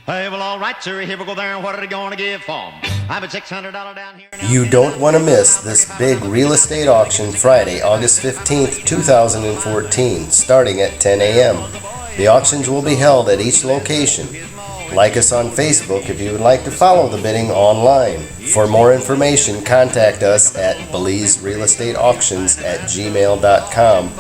Hey, well, all right, sir, here we go there, and what are they going to give for 'em? I'm at $600 down here. You don't want to miss this big real estate auction Friday, August 15th, 2014, starting at 10 a.m. The auctions will be held at each location. Like us on Facebook if you would like to follow the bidding online. For more information, contact us at belizerealestateauctions@gmail.com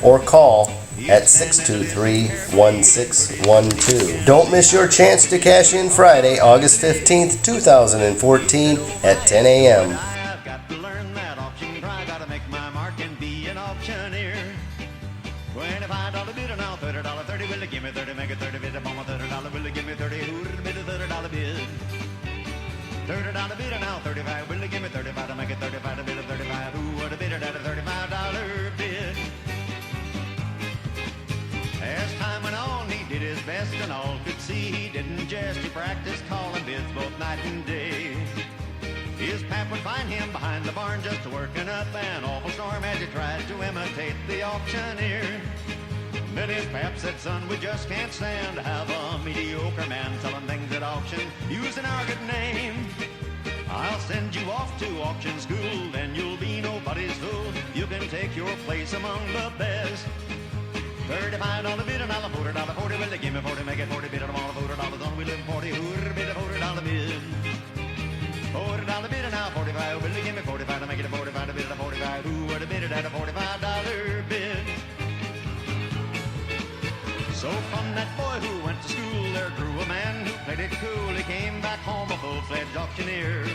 or call at 623-1612. Don't miss your chance to cash in Friday, August 15th, 2014 at 10 a.m. I've got to learn that auction cry, gotta make my mark and be an auctioneer. $25 bid and now $30, 30, will they give me 30, make it 30 bid upon my $30, will they give me 30, who did bid a $30 bid? $30 bid and now 35, will they give me 35 to make it 35 to bid a 35, who would have bid it at a $35 bid? As time went on, he did his best and all could see he didn't jest. He practiced calling bids both night and day. His pap would find him behind the barn just working up an awful storm as he tried to imitate the auctioneer. Then his pap said, son, we just can't stand to have a mediocre man selling things at auction using our good name. I'll send you off to auction school, then you'll be nobody's fool. You can take your place among the best. $35 bid and I'll $40, 40, will they give me 40, make it 40 bid and I'm all $40 on, we live 40, who'd bid a $40 bid? $40 bid and now 45, will they give me 45 to make it a 45 to bid at a 45, who would have bid it at a $45 bid? So from that boy who went to school, there grew a man who played it cool. He came back home a full-fledged auctioneer.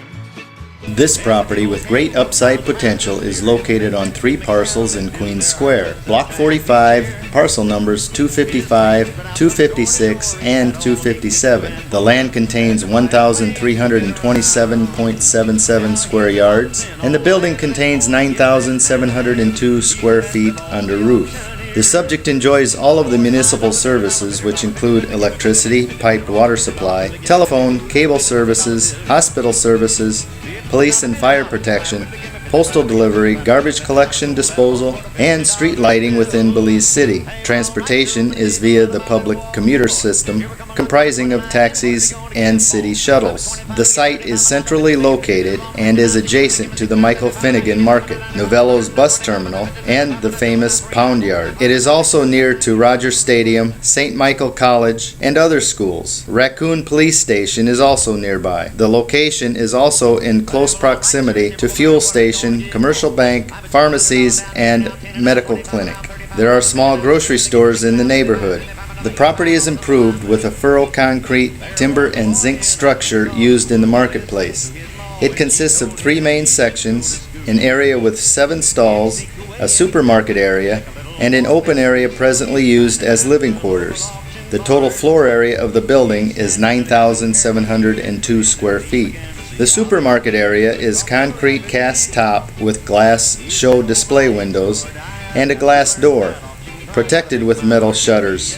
This property with great upside potential is located on 3 parcels in Queens Square. Block 45, parcel numbers 255, 256, and 257. The land contains 1,327.77 square yards, and the building contains 9,702 square feet under roof. The subject enjoys all of the municipal services, which include electricity, piped water supply, telephone, cable services, hospital services, police and fire protection, postal delivery, garbage collection, disposal, and street lighting within Belize City. Transportation is via the public commuter system, comprising of taxis and city shuttles. The site is centrally located and is adjacent to the Michael Finnegan Market, Novello's bus terminal, and the famous Pound Yard. It is also near to Rogers Stadium, St. Michael College, and other schools. Raccoon Police Station is also nearby. The location is also in close proximity to fuel station, commercial bank, pharmacies, and medical clinic. There are small grocery stores in the neighborhood. The property is improved with a furrow concrete, timber, and zinc structure used in the marketplace. It consists of 3 main sections, an area with 7 stalls, a supermarket area, and an open area presently used as living quarters. The total floor area of the building is 9,702 square feet. The supermarket area is concrete cast top with glass show display windows and a glass door, protected with metal shutters.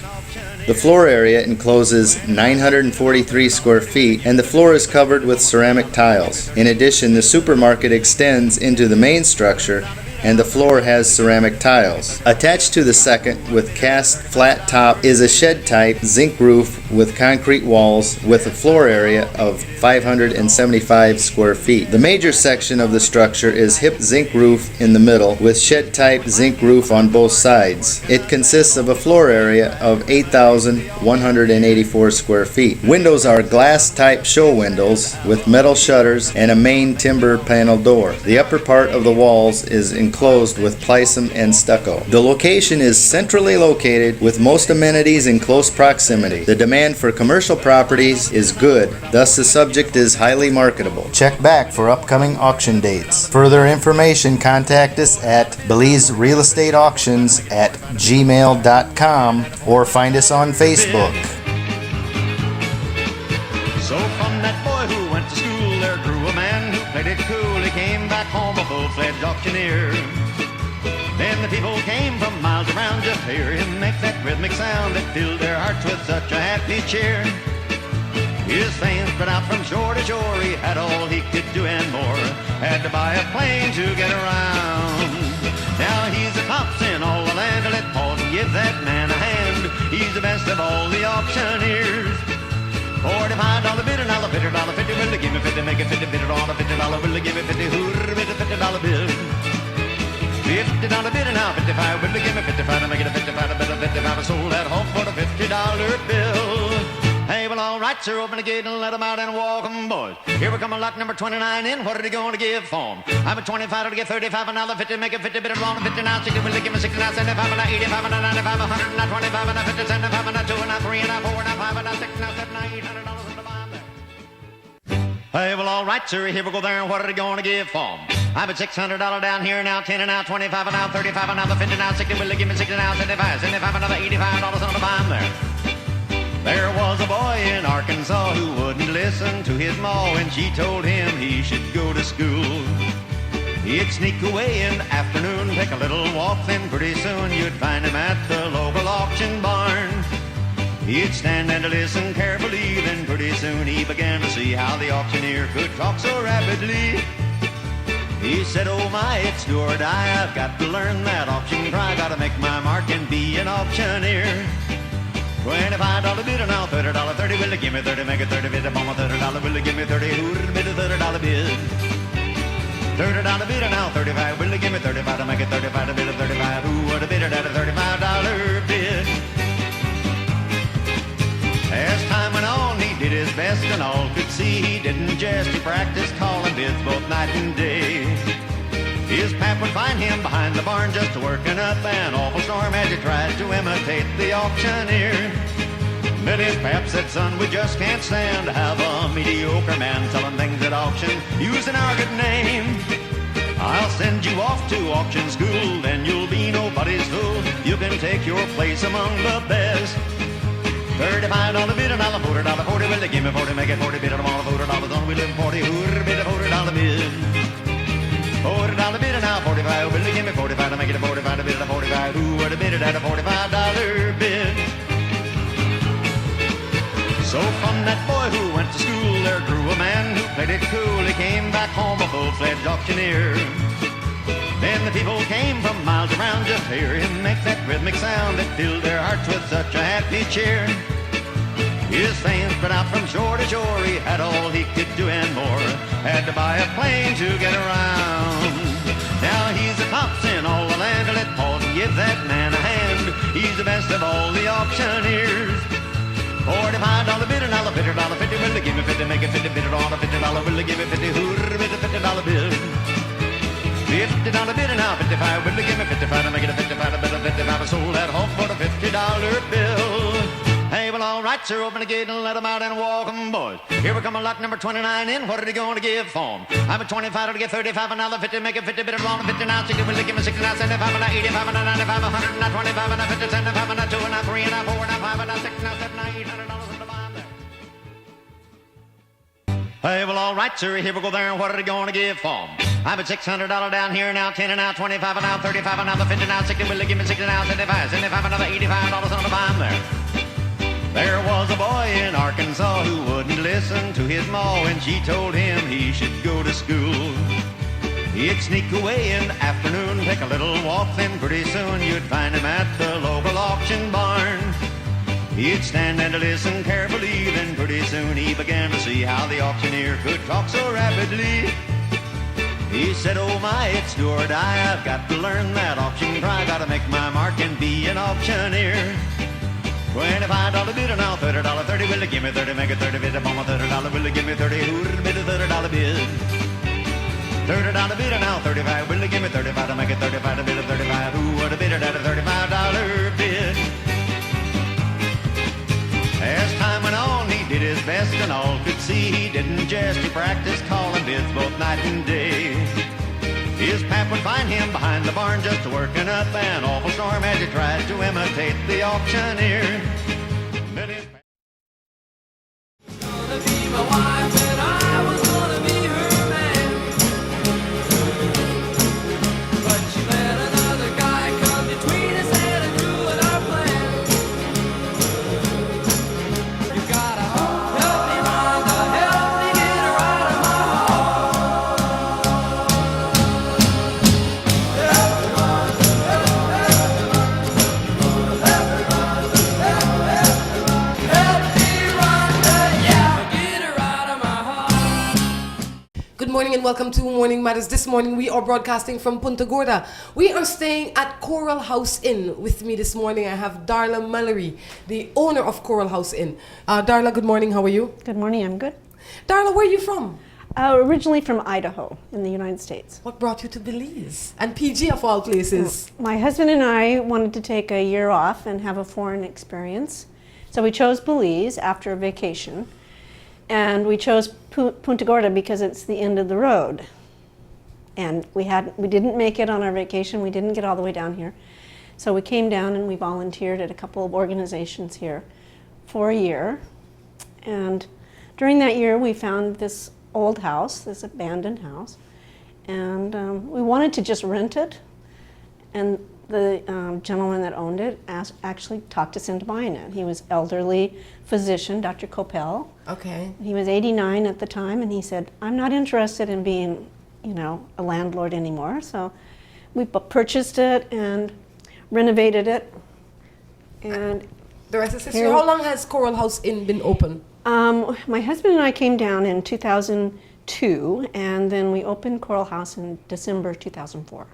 The floor area encloses 943 square feet and the floor is covered with ceramic tiles. In addition, the supermarket extends into the main structure and the floor has ceramic tiles. Attached to the second with cast flat top is a shed type zinc roof with concrete walls with a floor area of 575 square feet. The major section of the structure is hip zinc roof in the middle with shed type zinc roof on both sides. It consists of a floor area of 8,184 square feet. Windows are glass type show windows with metal shutters and a main timber panel door. The upper part of the walls is enclosed with plysim and stucco. The location is centrally located with most amenities in close proximity. The demand for commercial properties is good, thus the subject is highly marketable. Check back for upcoming auction dates. Further information, contact us at belizerealestateauctions@gmail.com or find us on Facebook. So from that boy who went to school, there grew a man who played it cool. He came back home a full-fledged auctioneer. Then the people came from miles around just to hear him make that rhythmic sound that filled their hearts with such a happy cheer. His fame spread out from shore to shore. He had all he could do and more. Had to buy a plane to get around. Now he's the tops in all the land. Let Paul give that man a hand. He's the best of all the auctioneers. For 50, make it 50, bid it on a $50 bill, give me 50, hooter, bid a $50 bill. $50 bid now, 55, will give me 55 to make it a 55, a bit of 55, I sold that home for the $50 bill. Hey, well, all right, sir, open the gate and let them out and walk 'em, boys. Here we come a lot number 29 in, what are they going to give for 'em? I'm at 25 to get 35, another 50, make it 50, bid it on a 59, 60, will give me 69, 75, and 85, and 95, 100, and 25, and 50, 75, and 2, and 3, and 4, and 5, and 6, and 7, and $800 in the bond there. Hey, well, all right, sir, here we go there, and what are they going to give for 'em? I'm at $600 down here now, 10 and now 25 and now 35 and now the 50 now 60. Will they give me 60 now 75, 75 another $85 on the bond there. There was a boy in Arkansas who wouldn't listen to his ma when she told him he should go to school. He'd sneak away in the afternoon, take a little walk, then pretty soon you'd find him at the local auction barn. He'd stand and listen carefully, then pretty soon he began to see how the auctioneer could talk so rapidly. He said, oh my, it's do or die, I've got to learn that auction cry, gotta make my mark and be an auctioneer. $25 bid and now $30, 30, will they give me 30, make it 30, bid upon my $30, will they give me 30, who'd bid a $30 bid? $30 bid and now 35, will they give me 35 to make it 35, to bid a 35, who would have bid it at a $35 bid? As time went on, he did his best and all could see he didn't jest. He practiced calling bids both night and day. His pap would find him behind the barn just working up an awful storm as he tried to imitate the auctioneer. But his pap said, son, we just can't stand to have a mediocre man selling things at auction using our good name. I'll send you off to auction school, then you'll be nobody's fool. You can take your place among the best. $35 bid and I'll $40, 40, will they give me 40, make it 40, bid on all $40, on we live 40, who'd bid a $40 bid? $40 bid and now 45, will they give me 45 to make it a 45, to bid a 45, who would have bid it at a $45 bid? So from that boy who went to school, there grew a man who played it cool. He came back home a full-fledged auctioneer. Then the people came from miles around just to hear him make that rhythmic sound that filled their hearts with such a happy cheer. His fame spread out from shore to shore. He had all he could do and more. Had to buy a plane to get around. Now he's the tops in all the land. Let Paul give that man a hand. He's the best of all the auctioneers. $45 bid and I'll $50, 50, will they give me 50, make it 50, bid it on a $50, will they give me 50, who'd bid a $50 bill? $50 bid and now 55, will they give me 55 to make it a 55, a bit of 55, I sold that home for the $50 bill. Hey, well, all right, sir, open the gate and let them out and walk 'em, boys. Here we come a lot number 29 in, what are they going to give for 'em? I'm at 25 to get 35, another 50, make it 50, bid it on a 59, 60, will they give me 69, 75, and 85, and 95, 100, and 25, and 50, 75, and 2, and 3, and 4, and 5, and 6, and 7, and $800 in the bond there. Hey, well, all right, sir, here we go there, and what are they going to give for 'em? I'm at $600 down here now, 10 and now 25 and now 35 and now the 50 now 60. Will they give me 60 now 75, 75 another $85 on the bond there. There was a boy in Arkansas who wouldn't listen to his ma when she told him he should go to school. He'd sneak away in the afternoon, take a little walk, then pretty soon you'd find him at the local auction barn. He'd stand and listen carefully, then pretty soon he began to see how the auctioneer could talk so rapidly. He said, oh my, it's do or die, I've got to learn that auction cry, gotta make my mark and be an auctioneer. $25 bid and now $30, 30, will they give me 30, make it 30, bid upon my $30, will they give me 30, who'd bid a $30 bid? $30 bid and now 35, will they give me 35 to make it 35, to bid a 35, who would have bid it at a $35 bid? As time went on, he did his best and all could see he didn't jest. He practiced calling bids both night and day. His pap would find him behind the barn just working up an awful storm as he tried to imitate the auctioneer. But his gonna be my wife and I was gonna be her man. But she let another guy come between us and ruin our plan. You gotta help me, Rhonda, help me get her out of my heart. Help me, Rhonda, help me, Rhonda, help me, Rhonda, help me, Rhonda, help me, Rhonda. morning and welcome to Morning Matters. This morning we are broadcasting from Punta Gorda. We are staying at Coral House Inn. With me this morning I have Darla Mallory, the owner of Coral House Inn. Darla, good morning. How are you? Good morning, I'm good. Darla, where are you from? Originally from Idaho in the United States. What brought you to Belize? And PG of all places. My husband and I wanted to take a year off and have a foreign experience. So we chose Belize after a vacation. And we chose Punta Gorda because it's the end of the road. And we didn't make it on our vacation. We didn't get all the way down here. So we came down and we volunteered at a couple of organizations here for a year. And during that year, we found this old house, this abandoned house. And we wanted to just rent it. And the gentleman that owned it actually talked us into buying it. He was elderly physician, Dr. Coppell. Okay. He was 89 at the time, and he said, I'm not interested in being, a landlord anymore. So we purchased it and renovated it. And The rest is history. How long has Coral House Inn been open? my husband and I came down in 2002, and then we opened Coral House in December 2004.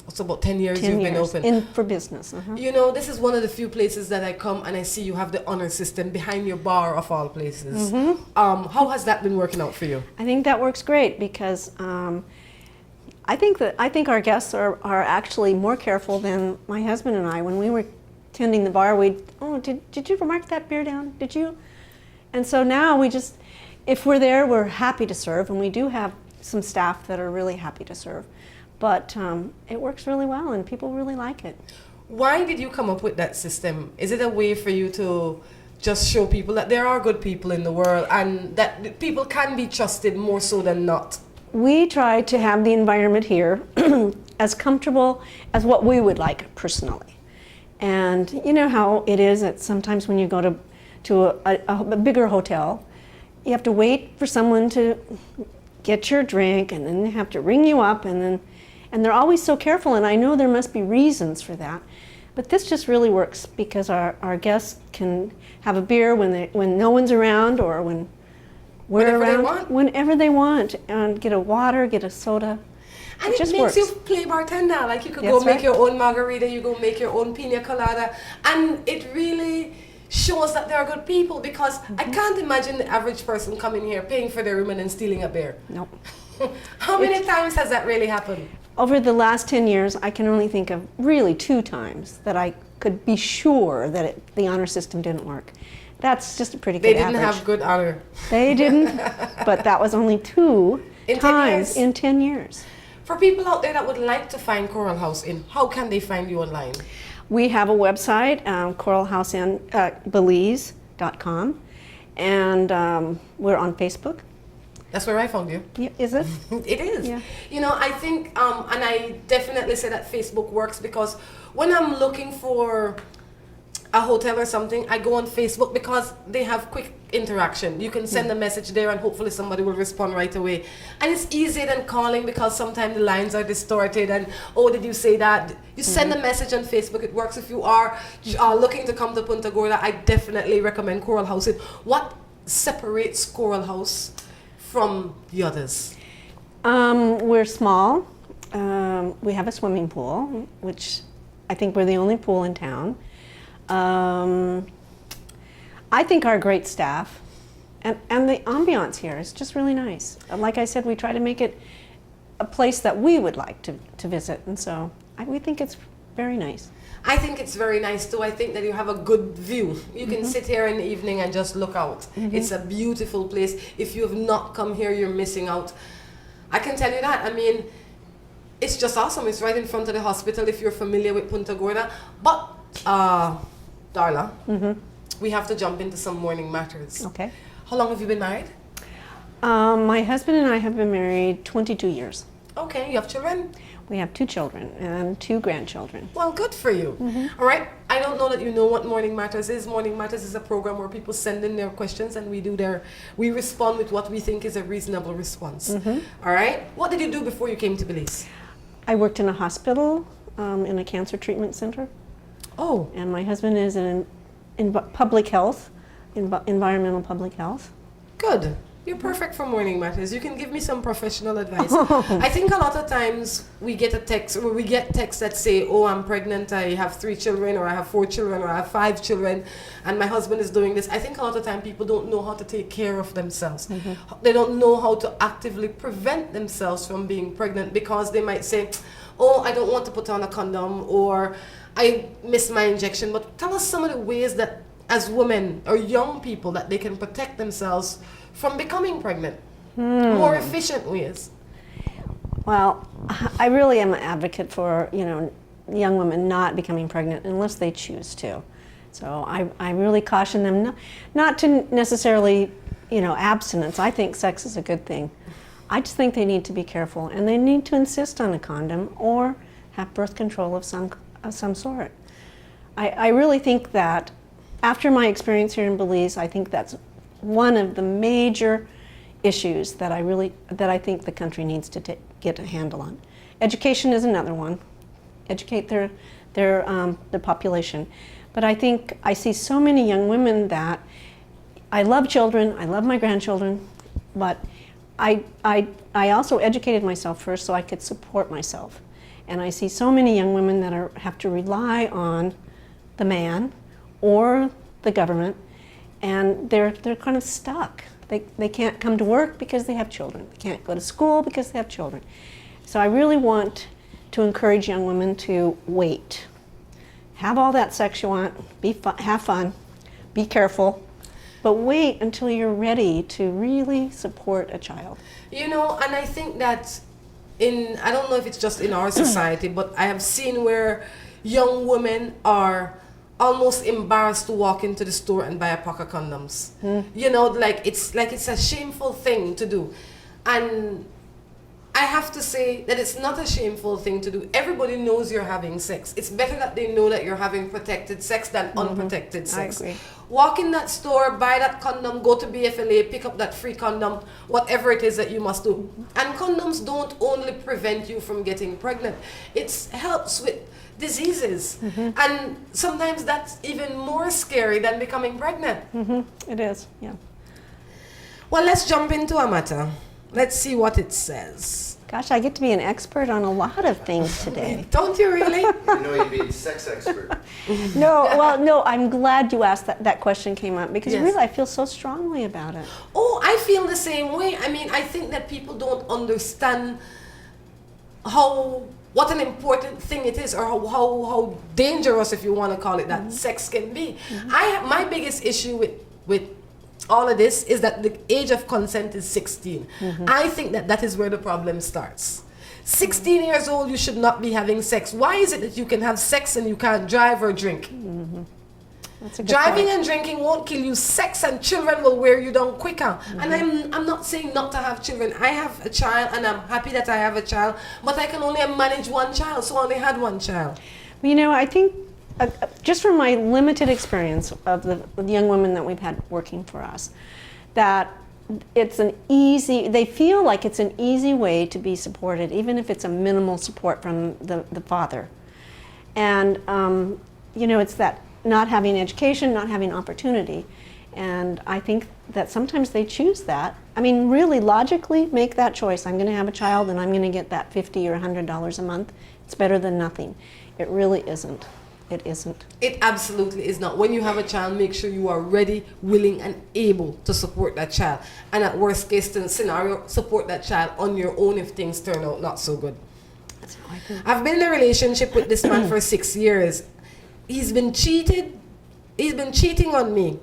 It's about 10 years 10 you've years been open. for business. You know, this is one of the few places that I come and I see you have the honor system behind your bar of all places. How has that been working out for you? I think that works great because I think our guests are actually more careful than my husband and I. When we were tending the bar, did you mark that beer down? Did you? And so now if we're there, we're happy to serve, and we do have some staff that are really happy to serve. But it works really well, and people really like it. Why did you come up with that system? Is it a way for you to just show people that there are good people in the world and that people can be trusted more so than not? We try to have the environment here as comfortable as what we would like personally. And you know how it is that sometimes when you go to a bigger hotel, you have to wait for someone to get your drink, and then they have to ring you up, and they're always so careful, and I know there must be reasons for that. But this just really works because our guests can have a beer when no one's around, or when we're around, whenever they want, and get a water, get a soda. And it just makes works. you play bartender. Like you could That's go make right. your own margarita, you go make your own pina colada, and it really shows that there are good people, because I can't imagine the average person coming here paying for their room and then stealing a beer. Nope. How many times has that really happened? Over the last 10 years, I can only think of really 2 times that I could be sure that the honor system didn't work. That's just a pretty good They didn't average. have good honor. They didn't, but that was only 2 In 10 times years? in 10 years. For people out there that would like to find Coral House Inn, how can they find you online? We have a website, coralhouseinbelize.com, and we're on Facebook. That's where I found you. Is it? It is. Yeah. You know, I think, and I definitely say that Facebook works, because when I'm looking for a hotel or something, I go on Facebook because they have quick interaction. You can send a message there and hopefully somebody will respond right away. And it's easier than calling, because sometimes the lines are distorted and, oh, did you say that? You send a message on Facebook, it works. If you are looking to come to Punta Gorda, I definitely recommend Coral House. What separates Coral House from the others? We're small. We have a swimming pool, which I think we're the only pool in town. I think our great staff and the ambiance here is just really nice. Like I said, we try to make it a place that we would like to visit, and so we think it's very nice. I think it's very nice too. I think that you have a good view. You can sit here in the evening and just look out. It's a beautiful place. If you have not come here, you're missing out. I can tell you that. I mean, it's just awesome. It's right in front of the hospital if you're familiar with Punta Gorda. But, Darla, we have to jump into some morning matters. Okay. How long have you been married? My husband and I have been married 22 years. Okay, you have children? We have 2 children and 2 grandchildren. Well, good for you. All right. I don't know that you know what Morning Matters is. Morning Matters is a program where people send in their questions and we respond with what we think is a reasonable response. All right. What did you do before you came to Belize? I worked in a hospital, in a cancer treatment center. Oh, And my husband is in public health, environmental public health. good. You're perfect for morning matters. You can give me some professional advice. I think a lot of times we get a text, or we get texts that say, "Oh, I'm pregnant. I have 3 children, or I have 4 children, or I have 5 children, and my husband is doing this." I think a lot of time people don't know how to take care of themselves. They don't know how to actively prevent themselves from being pregnant, because they might say, "Oh, I don't want to put on a condom," or "I missed my injection." But tell us some of the ways that, as women or young people, that they can protect themselves from becoming pregnant. More efficient ways. Well, I really am an advocate for, young women not becoming pregnant unless they choose to. So I really caution them not to necessarily, abstinence. I think sex is a good thing. I just think they need to be careful, and they need to insist on a condom or have birth control of some sort. I really think that after my experience here in Belize, I think that's one of the major issues that I think the country needs to get a handle on. Education is another one. Educate their population. But I think I see so many young women that I love children, I love my grandchildren, but I also educated myself first so I could support myself. And I see so many young women that have to rely on the man or the government, and they're kind of stuck. They can't come to work because they have children. They can't go to school because they have children. So I really want to encourage young women to wait. Have all that sex you want, have fun, be careful, but wait until you're ready to really support a child. And I think that I don't know if it's just in our society, but I have seen where young women are almost embarrassed to walk into the store and buy a pack of condoms. It's a shameful thing to do. And I have to say that it's not a shameful thing to do. Everybody knows you're having sex. It's better that they know that you're having protected sex than unprotected sex. I agree. Walk in that store, buy that condom, go to BFLA, pick up that free condom, whatever it is that you must do. And condoms don't only prevent you from getting pregnant. It helps with diseases. And sometimes that's even more scary than becoming pregnant. It is, yeah. Well, let's jump into a matter. Let's see what it says. Gosh, I get to be an expert on a lot of things today. Don't you really? You'd be a sex expert. No, I'm glad you asked that question came up, because Yes. really I feel so strongly about it. Oh, I feel the same way. I mean, I think that people don't understand what an important thing it is, or how dangerous, if you want to call it that, sex can be. My biggest issue with all of this is that the age of consent is 16. I think that is where the problem starts. 16 years old, you should not be having sex. Why is it that you can have sex and you can't drive or drink? That's a good Driving point. and drinking won't kill you. Sex and children will wear you down quicker. And I'm not saying not to have children. I have a child, and I'm happy that I have a child, but I can only manage one child, so I only had one child. I think just from my limited experience of the young women that we've had working for us, that they feel like it's an easy way to be supported, even if it's a minimal support from the father. And, it's that not having education, not having opportunity. And I think that sometimes they choose that. I mean, really logically make that choice. I'm going to have a child and I'm going to get that $50 or $100 a month. It's better than nothing. It really isn't. It isn't. It absolutely is not. When you have a child, make sure you are ready, willing, and able to support that child. And at worst case scenario, support that child on your own if things turn out not so good. That's how I think. I've been in a relationship with this man for 6 years. He's been cheating on me.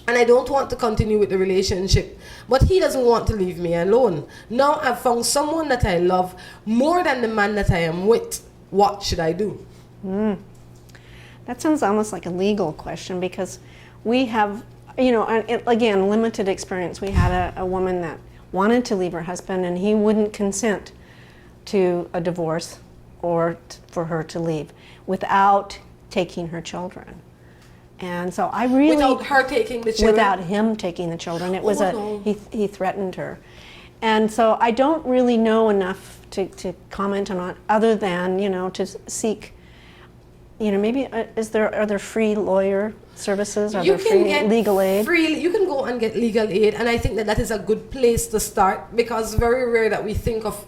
And I don't want to continue with the relationship. But he doesn't want to leave me alone. Now I've found someone that I love more than the man that I am with. What should I do? That sounds almost like a legal question, because we have, again, limited experience. We had a woman that wanted to leave her husband, and he wouldn't consent to a divorce or for her to leave without taking her children. And so I really... Without her taking the children? Without him taking the children. It was no. he threatened her. And so I don't really know enough to comment on it, other than, to seek, maybe are there free lawyer services? Are You there can free get legal aid? You can go and get legal aid, and I think that that is a good place to start, because very rare that we think of.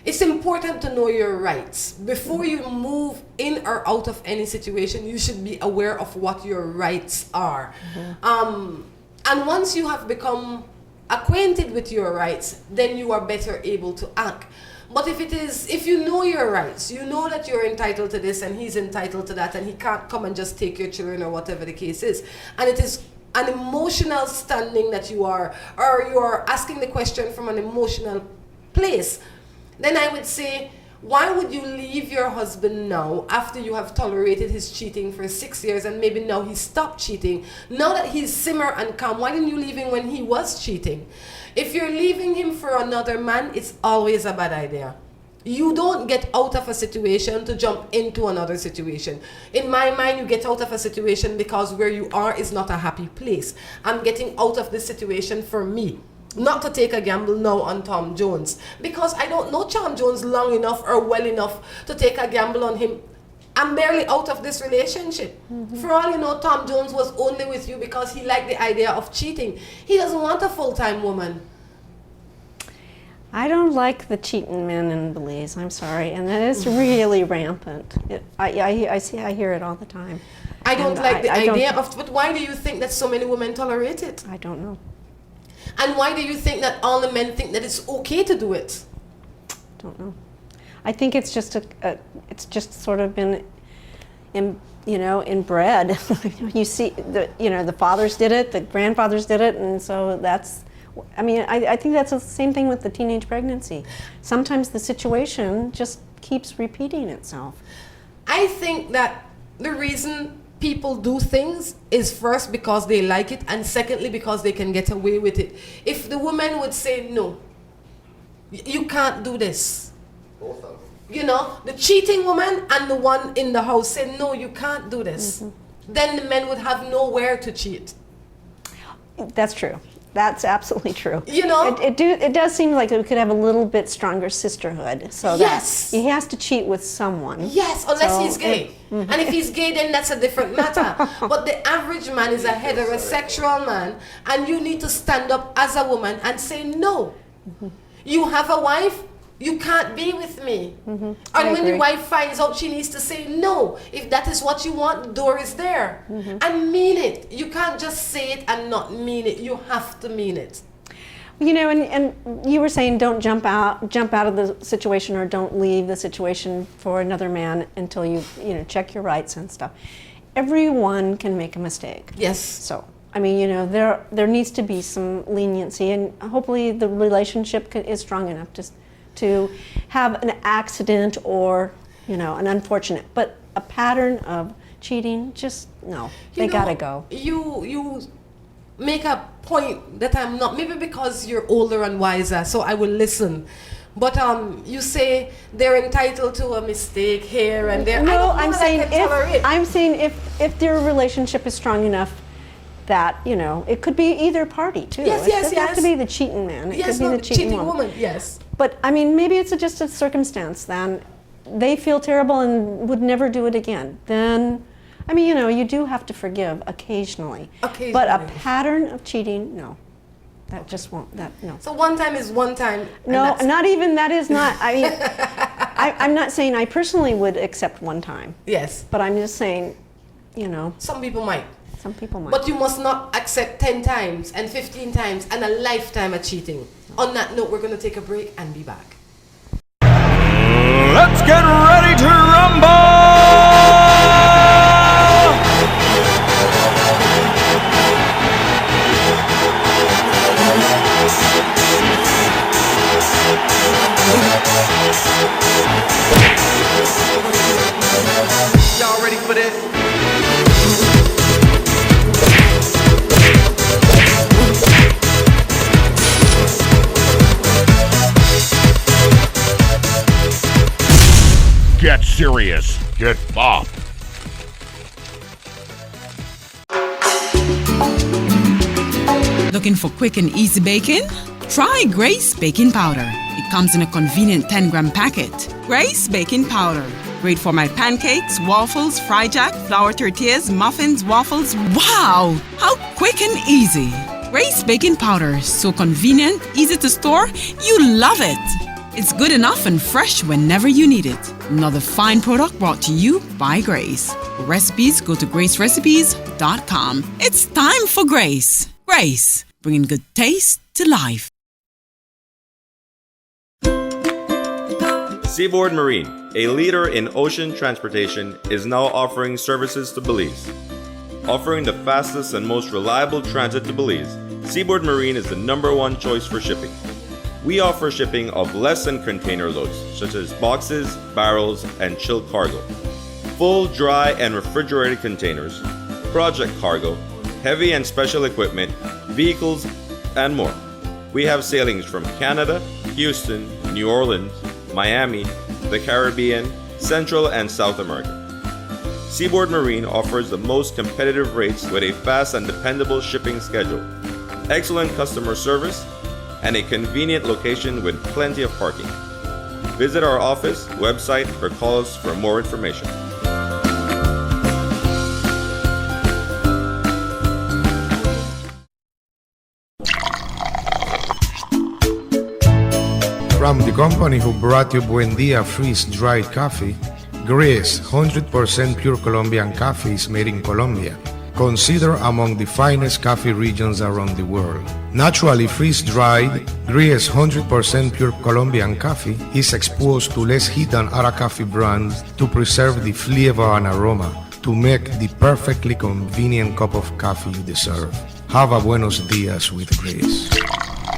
It's important to know your rights before you move in or out of any situation. You should be aware of what your rights are, and once you have become acquainted with your rights, then you are better able to act. But if you know your rights, you know that you're entitled to this and he's entitled to that, and he can't come and just take your children or whatever the case is, and it is an emotional standing that you are, or you are asking the question from an emotional place, then I would say, why would you leave your husband now after you have tolerated his cheating for 6 years and maybe now he stopped cheating? Now that he's simmer and calm, why didn't you leave him when he was cheating? If you're leaving him for another man, it's always a bad idea. You don't get out of a situation to jump into another situation. In my mind, you get out of a situation because where you are is not a happy place. I'm getting out of this situation for me, not to take a gamble now on Tom Jones, because I don't know Tom Jones long enough or well enough to take a gamble on him. I'm barely out of this relationship. For all you know, Tom Jones was only with you because he liked the idea of cheating. He doesn't want a full-time woman. I don't like the cheating men in Belize. I'm sorry, and that is really rampant. I hear it all the time. I don't And like the I don't- idea of, but why do you think that so many women tolerate it? I don't know. And why do you think that all the men think that it's okay to do it? Don't know. I think it's just it's just sort of been, inbred. You see, the fathers did it, the grandfathers did it, and so that's. I mean, I think that's the same thing with the teenage pregnancy. Sometimes the situation just keeps repeating itself. I think that the reason people do things is first because they like it, and secondly because they can get away with it. If the woman would say no, you can't do this. Both of them. The cheating woman and the one in the house say no, you can't do this. Then the men would have nowhere to cheat. That's true. That's absolutely true. It does seem like we could have a little bit stronger sisterhood. So Yes. that he has to cheat with someone. Yes, unless So he's gay. And if he's gay, then that's a different matter. But the average man is a heterosexual man, and you need to stand up as a woman and say no. You have a wife, you can't be with me. And when the agree. wife finds out, she needs to say no. If that is what you want, the door is there. And mean it. You can't just say it and not mean it. You have to mean it. And you were saying don't jump out of the situation, or don't leave the situation for another man until you check your rights and stuff. Everyone can make a mistake. Yes. So I mean, there needs to be some leniency, and hopefully the relationship is strong enough to have an accident or an unfortunate, but a pattern of cheating, just no. They gotta go. You make a point that I'm not, maybe because you're older and wiser, so I will listen. But you say they're entitled to a mistake here and there. No, I don't know I'm saying if their relationship is strong enough that it could be either party too. Yes, it yes, doesn't have yes. to be the cheating man. It Yes, could be no, the cheating woman. yes. But I mean, maybe it's just a circumstance. Then they feel terrible and would never do it again. Then, I mean, you do have to forgive occasionally. But a pattern of cheating, no. That just won't. No. So one time is one time. and No, that's- not even. That is not. I mean, I'm not saying I personally would accept one time. Yes. But I'm just saying, Some people might. some people might. But you must not accept 10 times and 15 times and a lifetime of cheating. On that note, we're going to take a break and be back. Let's get ready to rumble! Y'all ready for this? Get serious. Get bopped. Looking for quick and easy baking? Try Grace Baking Powder. It comes in a convenient 10-gram packet. Grace Baking Powder. Great for my pancakes, waffles, fry jack, flour tortillas, muffins, waffles. Wow! How quick and easy. Grace Baking Powder. So convenient, easy to store. You love it. It's good enough and fresh whenever you need it. Another fine product brought to you by Grace. For recipes, go to gracerecipes.com. It's time for Grace. Grace, bringing good taste to life. Seaboard Marine, a leader in ocean transportation, is now offering services to Belize. Offering the fastest and most reliable transit to Belize, Seaboard Marine is the #1 choice for shipping. We offer shipping of less than container loads, such as boxes, barrels, and chilled cargo, full, dry, and refrigerated containers, project cargo, heavy and special equipment, vehicles, and more. We have sailings from Canada, Houston, New Orleans, Miami, the Caribbean, Central and South America. Seaboard Marine offers the most competitive rates with a fast and dependable shipping schedule, excellent customer service, and a convenient location with plenty of parking. Visit our office, website, or call us for more information. From the company who brought you Buen Dia freeze-dried coffee, Gris 100% pure Colombian coffee is made in Colombia, considered among the finest coffee regions around the world. Naturally freeze-dried, Gris 100% pure Colombian coffee is exposed to less heat than other coffee brands to preserve the flavor and aroma to make the perfectly convenient cup of coffee you deserve. Have a buenos dias with Gris.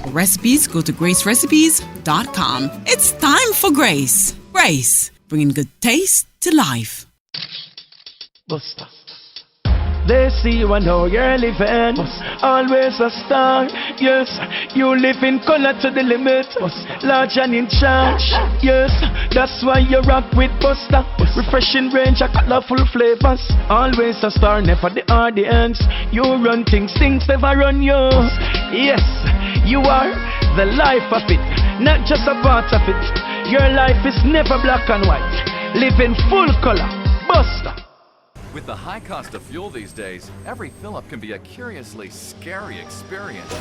For recipes, go to gracerecipes.com. It's time for Grace. Grace, bringing good taste to life. Buster. They see you and how you're living. Always a star. Yes, you live in color to the limit. Large and in charge. Yes, that's why you rock with Buster. Refreshing range of colorful flavors. Always a star, never the audience. You run things never run you. Yes, you are the life of it, not just a part of it. Your life is never black and white. Live in full color. Buster. With the high cost of fuel these days, every fill-up can be a curiously scary experience.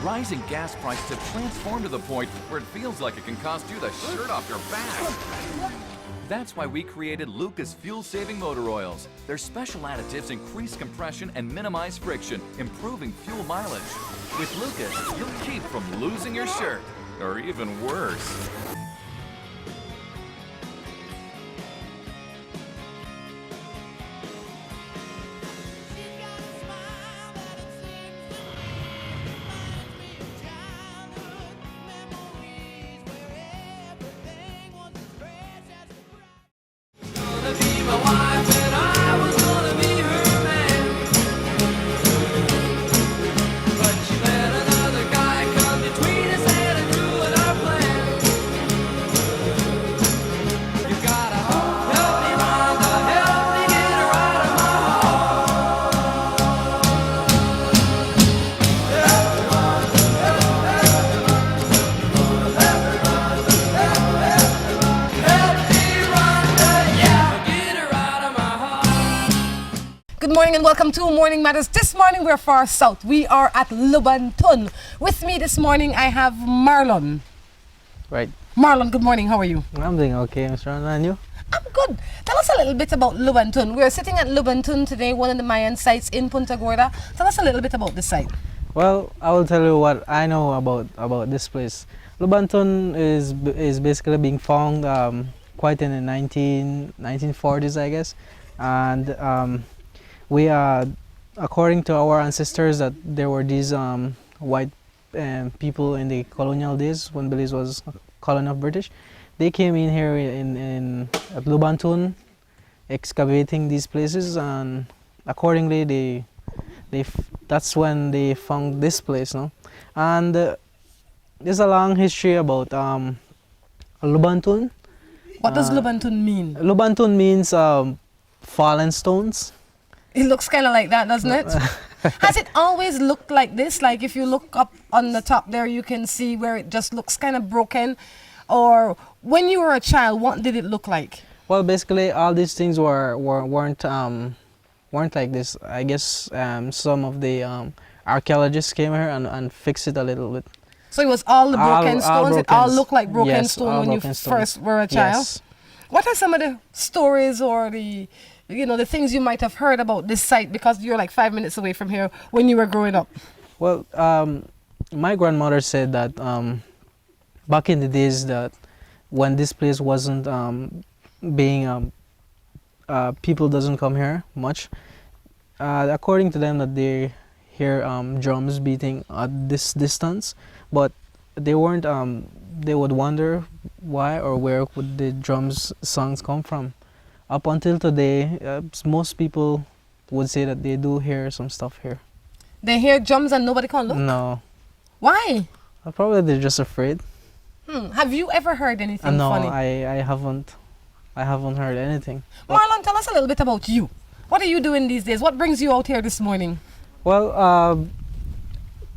Rising gas prices have transformed to the point where it feels like it can cost you the shirt off your back. That's why we created Lucas fuel-saving motor oils. Their special additives increase compression and minimize friction, improving fuel mileage. With Lucas, you'll keep from losing your shirt, or even worse. Good morning and welcome to Morning Matters. This morning we're far south. We are at Lubantun. With me this morning I have Marlon. Right. Marlon, good morning. How are you? I'm doing okay, Mr. Rhonda, and you? I'm good. Tell us a little bit about Lubantun. We're sitting at Lubantun today, one of the Mayan sites in Punta Gorda. Tell us a little bit about the site. Well, I will tell you what I know about this place. Lubantun is basically being found quite in the 1940s, I guess, and we are, according to our ancestors, that there were these white people in the colonial days when Belize was a colony of British. They came in here at Lubantun, excavating these places, and accordingly that's when they found this place, no? And there's a long history about Lubantun. What does Lubantun mean? Lubantun means fallen stones. It looks kind of like that, doesn't it? Has it always looked like this? Like if you look up on the top there, you can see where it just looks kind of broken? Or when you were a child, what did it look like? Well, basically, all these things weren't like this. I guess some of the archaeologists came here and fixed it a little bit. So it was all the broken stones? It all looked like broken yes, stone when you first were a child? Yes. What are some of the stories or the things you might have heard about this site, because you're like 5 minutes away from here, when you were growing up? Well, my grandmother said that back in the days that when this place wasn't being people doesn't come here much, according to them that they hear drums beating at this distance, but they weren't they would wonder why or where would the drums songs come from. Up until today, most people would say that they do hear some stuff here. They hear drums and nobody can look? No. Why? Probably they're just afraid. Have you ever heard anything No, funny? I haven't heard anything. Marlon, tell us a little bit about you. What are you doing these days? What brings you out here this morning? Well,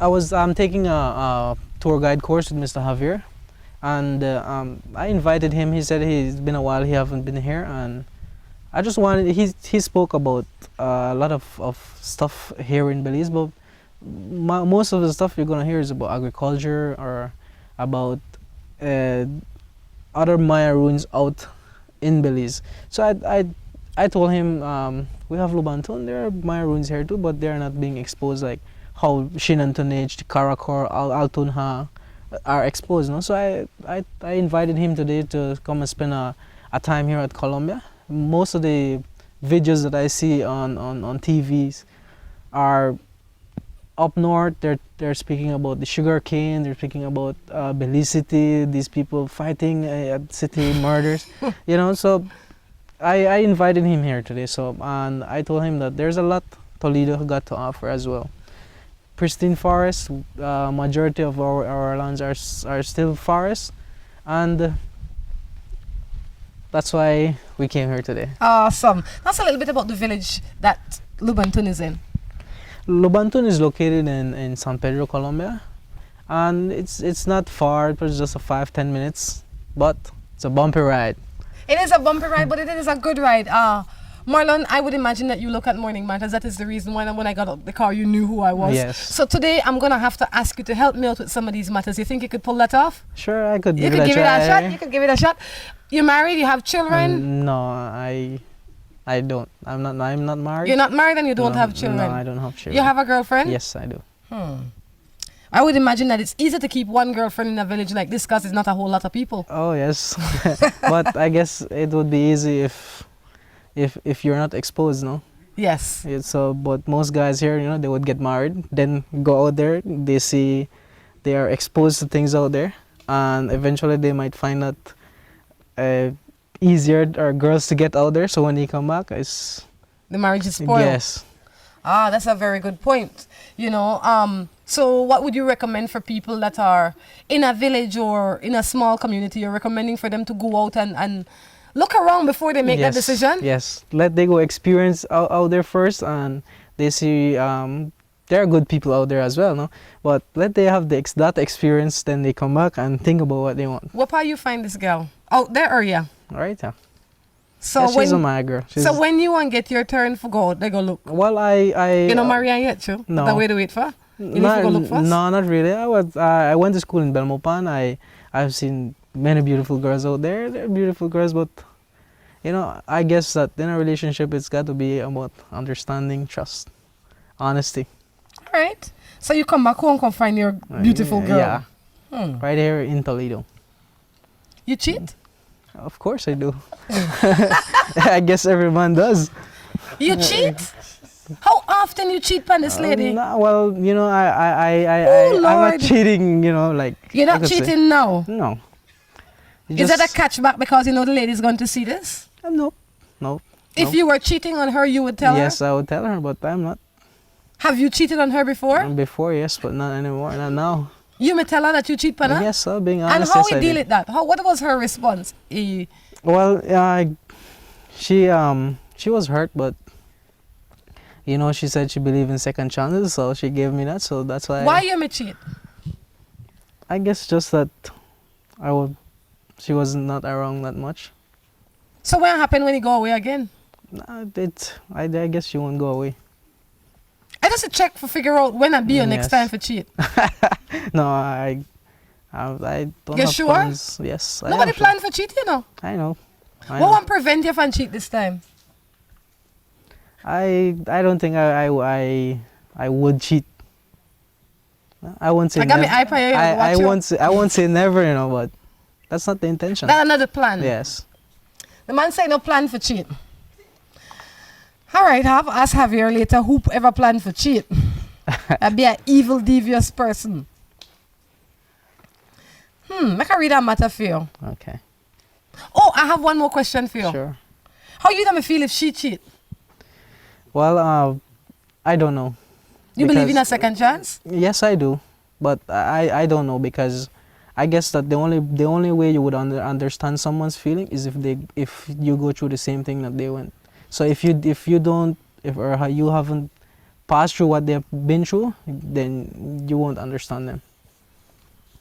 I'm taking a tour guide course with Mr. Javier, and I invited him. He said it's been a while he haven't been here, and I just wanted. He spoke about a lot of stuff here in Belize, but most of the stuff you're gonna hear is about agriculture or about other Maya ruins out in Belize. So I told him we have Lubanton, there are Maya ruins here too, but they're not being exposed like how Shinantonage, Karakor, Altunha are exposed. No? So I invited him today to come and spend a time here at Colombia. Most of the videos that I see on TVs are up north. They're speaking about the sugar cane, they're speaking about Belize City, these people fighting at city murders, so I invited him here today, and I told him that there's a lot Toledo got to offer as well. Pristine forests, majority of our lands are still forests, and that's why we came here today. Awesome. That's a little bit about the village that Lubanton is in. Lubanton is located in San Pedro, Colombia, and it's not far. It's just a 5-10 minutes, but it's a bumpy ride. It is a bumpy ride, but it is a good ride. Marlon, I would imagine that you look at Morning Matters. That is the reason why when I got out the car, you knew who I was. Yes. So today, I'm going to have to ask you to help me out with some of these matters. You think you could pull that off? Sure, I could You give could it give a it a try. shot? You could give it a shot? You're married? You have children? No, I don't. I'm not married. You're not married and you don't have children? No, I don't have children. You have a girlfriend? Yes, I do. I would imagine that it's easy to keep one girlfriend in a village like this because it's not a whole lot of people. Oh, yes. But I guess it would be easy if you're not exposed, no? Yes. But most guys here, they would get married, then go out there, they are exposed to things out there, and eventually they might find that easier or girls to get out there, so when they come back, the marriage is spoiled. Yes. That's a very good point. So what would you recommend for people that are in a village or in a small community? You're recommending for them to go out and look around before they make that decision? Yes, let they go experience out there first, and they see there are good people out there as well, no? But let they have that experience, then they come back and think about what they want. What part you find this girl? Out there or yeah? Right, yeah. So yeah, she's a my girl. So when you want to get your turn for go out, they go look. Well, I you know Maria yet, too? No. That way to wait for? You need to go look first? No, not really. I went to school in Belmopan. I've seen many beautiful girls out there. They're beautiful girls, but I guess that in a relationship, it's got to be about understanding, trust, honesty. All right. So you come back home, come find your beautiful girl. Yeah. Right here in Toledo. You cheat? Of course I do. I guess every man does. You cheat? How often you cheat on this lady? Well, I'm not cheating, like... You're not cheating now? No. Is that a catchback because the lady's going to see this? No. If you were cheating on her, you would tell her? Yes, I would tell her, but I'm not. Have you cheated on her before? Before, yes, but not anymore, not now. You may tell her that you cheat on her? Yes, being honest. And how we deal with that? What was her response? Well, she was hurt, but you know, she said she believed in second chances, so she gave me that. So that's why. Why you me cheat? I guess just that she was not around that much. So what happened when you go away again? I guess she won't go away. I just check for figure out when I be your next time for cheat. No, I don't You have sure? plans. Yes. Nobody I am plan for cheat, you know. I know. What won't prevent you from cheat this time? I don't think I would cheat. I won't say I got never. me eye for you, I won't say never, you know, but that's not the intention. That's another plan. Yes. The man say no plan for cheat. All right, have ask Javier later who ever planned for cheat. I'd be an evil, devious person. Make I read that matter for you. Okay. Oh, I have one more question for you. Sure. How you gonna feel if she cheat? Well, I don't know. You believe in a second chance? Yes, I do, but I don't know, because I guess that the only way you would understand someone's feeling is if you go through the same thing that they went. So if you haven't passed through what they've been through, then you won't understand them.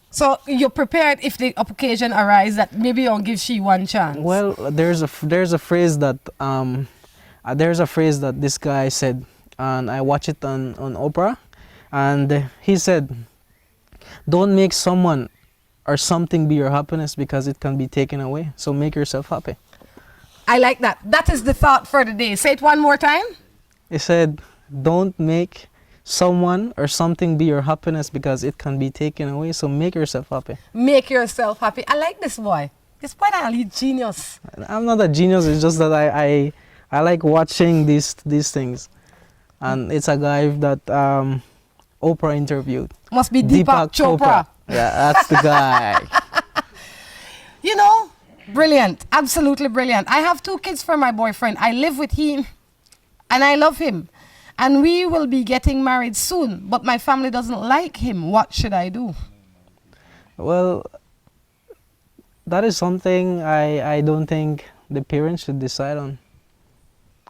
So you're prepared if the occasion arises that maybe you'll give she one chance. Well, there's a phrase that this guy said, and I watched it on Oprah, and he said, "Don't make someone or something be your happiness, because it can be taken away. So make yourself happy." I like that. That is the thought for the day. Say it one more time. He said, "Don't make someone or something be your happiness, because it can be taken away. So make yourself happy." Make yourself happy. I like this boy. This boy that a genius. I'm not a genius. It's just that I like watching these things, and it's a guy that Oprah interviewed. Must be Deepak Chopra. Yeah, that's the guy. You know, brilliant. Absolutely brilliant. I have 2 kids for my boyfriend. I live with him, and I love him. And we will be getting married soon, but my family doesn't like him. What should I do? Well, that is something I don't think the parents should decide on.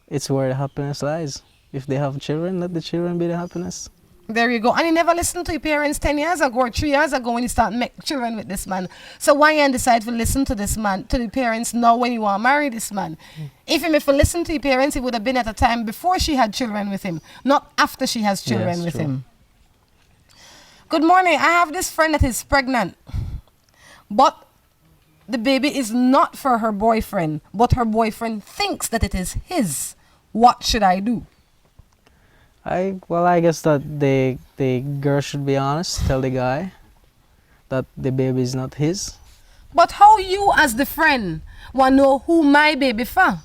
It's where the happiness lies. If they have children, let the children be the happiness. There you go. And you never listened to your parents 10 years ago or 3 years ago when you start make children with this man. So why you decide to listen to this man, to the parents now when you want to marry this man? If you listen to your parents, it would have been at a time before she had children with him, not after she has children with him. Good morning. I have this friend that is pregnant, but the baby is not for her boyfriend, but her boyfriend thinks that it is his. What should I do? I guess that the girl should be honest, tell the guy that the baby is not his. But how you as the friend want to know who my baby for?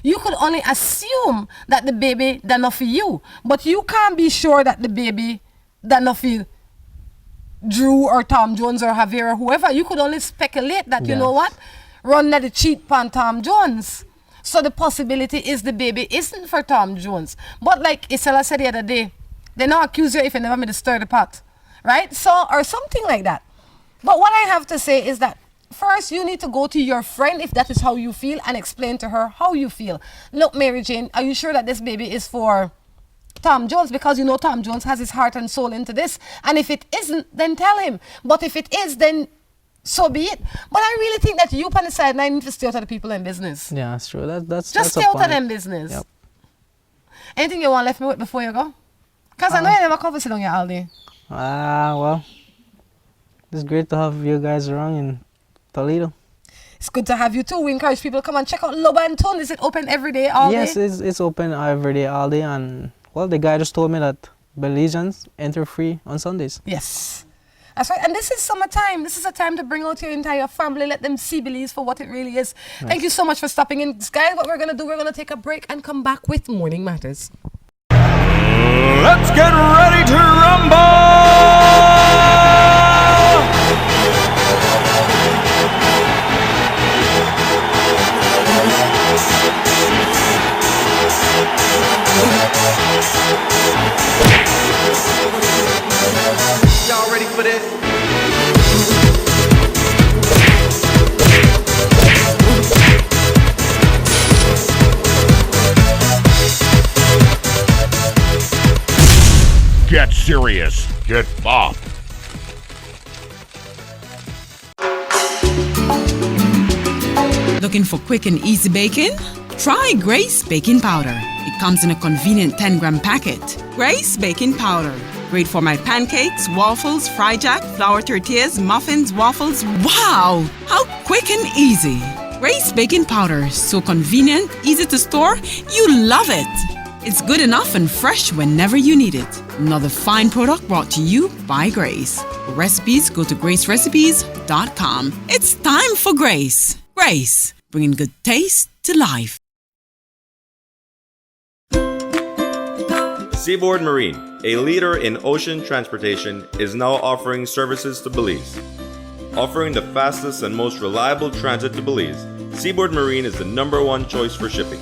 You could only assume that the baby that not for you, but you can't be sure that the baby that not for Drew or Tom Jones or Javier or whoever. You could only speculate that, you know what, Rhonda the cheat on Tom Jones. So the possibility is the baby isn't for Tom Jones. But like Isela said the other day, they not accuse you if you never made a stir the pot. Right? So, or something like that. But what I have to say is that first you need to go to your friend if that is how you feel and explain to her how you feel. Look, Mary Jane, are you sure that this baby is for Tom Jones? Because you know Tom Jones has his heart and soul into this. And if it isn't, then tell him. But if it is, then so be it. But I really think that you on the sideline need to stay out of the people in business. Yeah, that's true. That's just stay out of them business. Yep. Anything you want left me with before you go? Because I know you never come to sit on your all day. Well, it's great to have you guys around in Toledo. It's good to have you too. We encourage people to come and check out Lobanton. Is it open every day, all day? Yes, it's open every day, all day. And well, the guy just told me that Belizeans enter free on Sundays. Yes. That's right. And this is summertime. This is a time to bring out your entire family. Let them see Belize for what it really is. Nice. Thank you so much for stopping in. Guys, what we're going to do, we're going to take a break and come back with Morning Matters. Let's get ready to rumble! Y'all ready for this? serious. Get Bob. Looking for quick and easy baking? Try Grace Baking Powder. It comes in a convenient 10-gram packet. Grace Baking Powder. Great for my pancakes, waffles, fry jack, flour tortillas, muffins, waffles. Wow! How quick and easy. Grace Baking Powder. So convenient, easy to store. You love it. It's good enough and fresh whenever you need it. Another fine product brought to you by Grace. For recipes, go to gracerecipes.com. It's time for Grace. Grace, bringing good taste to life. Seaboard Marine, a leader in ocean transportation, is now offering services to Belize. Offering the fastest and most reliable transit to Belize, Seaboard Marine is the #1 choice for shipping.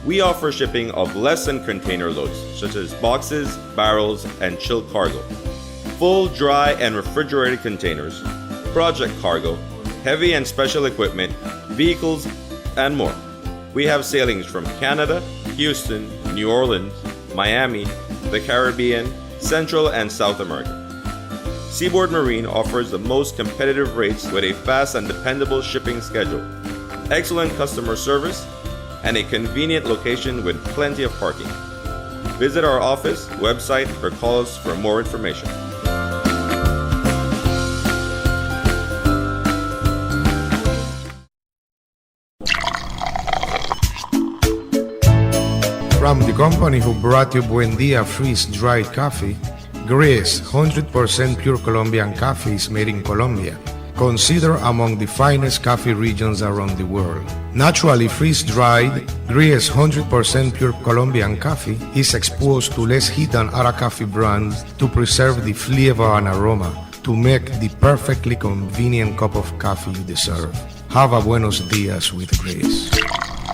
We offer shipping of less than container loads, such as boxes, barrels, and chilled cargo. Full, dry, and refrigerated containers, project cargo, heavy and special equipment, vehicles, and more. We have sailings from Canada, Houston, New Orleans, Miami, the Caribbean, Central and South America. Seaboard Marine offers the most competitive rates with a fast and dependable shipping schedule, excellent customer service, and a convenient location with plenty of parking. Visit our office, website, or call us for more information. From the company who brought you Buen Dia freeze-dried coffee, Gris 100% pure Colombian coffee is made in Colombia, considered among the finest coffee regions around the world. Naturally freeze-dried, Gris 100% pure Colombian coffee is exposed to less heat than other coffee brands to preserve the flavor and aroma to make the perfectly convenient cup of coffee you deserve. Have a buenos dias with Gris.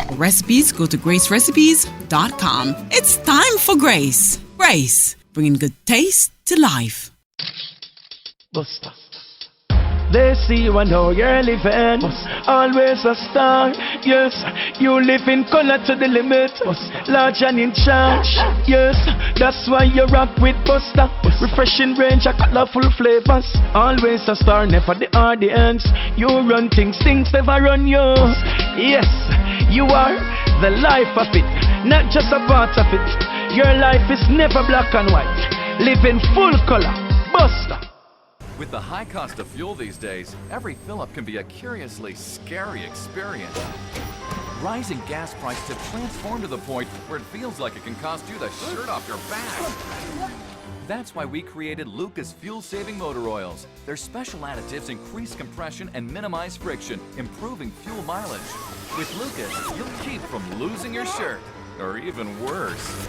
For recipes, go to gracerecipes.com. It's time for Grace. Grace, bringing good taste to life. Buster. They see you and know you're living. Always a star. Yes, you live in color to the limit. Large and in charge. Yes, that's why you rock with Buster. Refreshing range of colorful flavors. Always a star, never the audience. You run things never run you. Yes, you are the life of it, not just a part of it. Your life is never black and white. Live in full color. Buster. With the high cost of fuel these days, every fill-up can be a curiously scary experience. Rising gas prices have transformed to the point where it feels like it can cost you the shirt off your back. That's why we created Lucas fuel-saving motor oils. Their special additives increase compression and minimize friction, improving fuel mileage. With Lucas, you'll keep from losing your shirt, or even worse.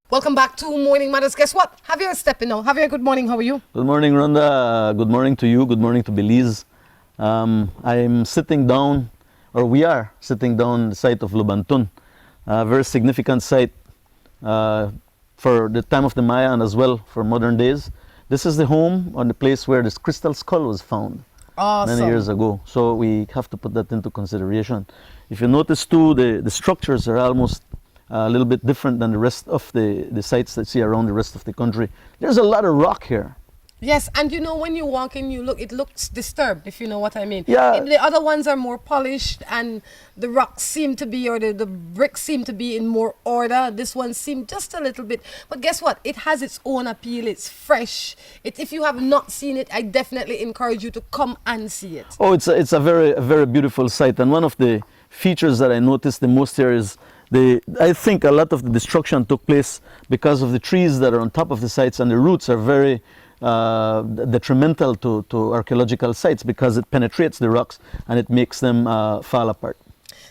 Welcome back to Morning Matters. Guess what? Javier stepping now. Javier, good morning. How are you? Good morning, Rhonda. Good morning to you. Good morning to Belize. I'm sitting down, or we are sitting down the site of Lubantun, a very significant site for the time of the Maya and as well for modern days. This is the home or the place where this crystal skull was found many years ago. So we have to put that into consideration. If you notice too, the structures are almost a little bit different than the rest of the sites that you see around the rest of the country. There's a lot of rock here. Yes, and you know, when you walk in, it looks disturbed, if you know what I mean. Yeah. The other ones are more polished, and the rocks seem to be, or the bricks seem to be in more order. This one seemed just a little bit. But guess what? It has its own appeal. It's fresh. If you have not seen it, I definitely encourage you to come and see it. Oh, it's a very beautiful site, and one of the features that I noticed the most here is I think a lot of the destruction took place because of the trees that are on top of the sites, and the roots are very detrimental to archaeological sites because it penetrates the rocks and it makes them fall apart.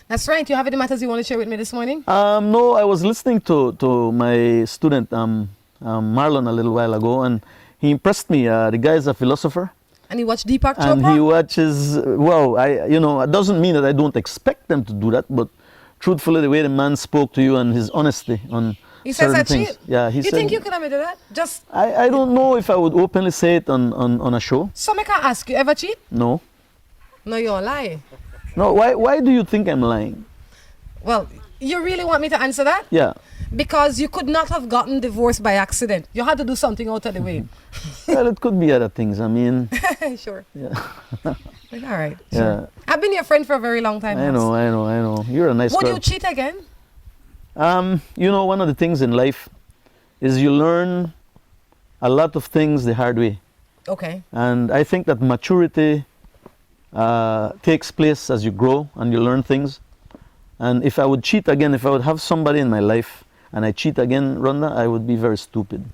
That's right. You have any matters you want to share with me this morning? No, I was listening to my student Marlon a little while ago, and he impressed me. The guy is a philosopher. And he watched Deepak Chopra? And he watches, well, it doesn't mean that I don't expect them to do that, but truthfully, the way the man spoke to you and his honesty on certain things. Yeah, he you said, think you can admit to that? Just I don't know if I would openly say it on a show. So I can ask you, ever cheat? No. No, you're lying. No, why do you think I'm lying? Well, you really want me to answer that? Yeah. Because you could not have gotten divorced by accident. You had to do something out of the way. Well, it could be other things. I mean. Sure. Yeah. All right. Yeah. Sure. I've been your friend for a very long time. I know. You're a nice girl. Would you cheat again? One of the things in life is you learn a lot of things the hard way. Okay. And I think that maturity takes place as you grow and you learn things. And if I would cheat again, if I would have somebody in my life and I cheat again, Rhonda, I would be very stupid.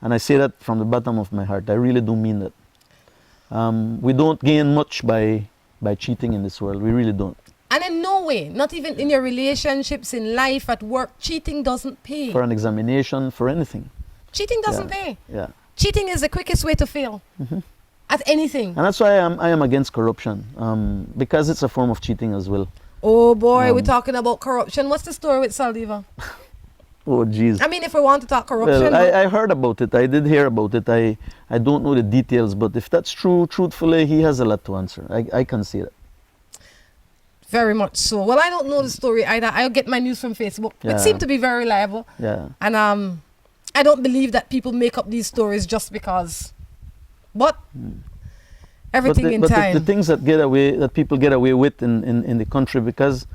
And I say that from the bottom of my heart. I really do mean that. We don't gain much by cheating in this world. We really don't. And in no way, not even in your relationships, in life, at work, cheating doesn't pay. For an examination, for anything. Cheating doesn't pay. Yeah. Cheating is the quickest way to fail at anything. And that's why I am against corruption, because it's a form of cheating as well. Oh boy, we're talking about corruption. What's the story with Saldiva? Oh jeez. I mean, if we want to talk corruption. Well, I heard about it. I did hear about it. I don't know the details, but if that's true, truthfully, he has a lot to answer. I can see that. Very much so. Well, I don't know the story either. I'll get my news from Facebook. Yeah. It seemed to be very reliable. Yeah. And I don't believe that people make up these stories just because. But everything in time. The things that people get away with in the country, because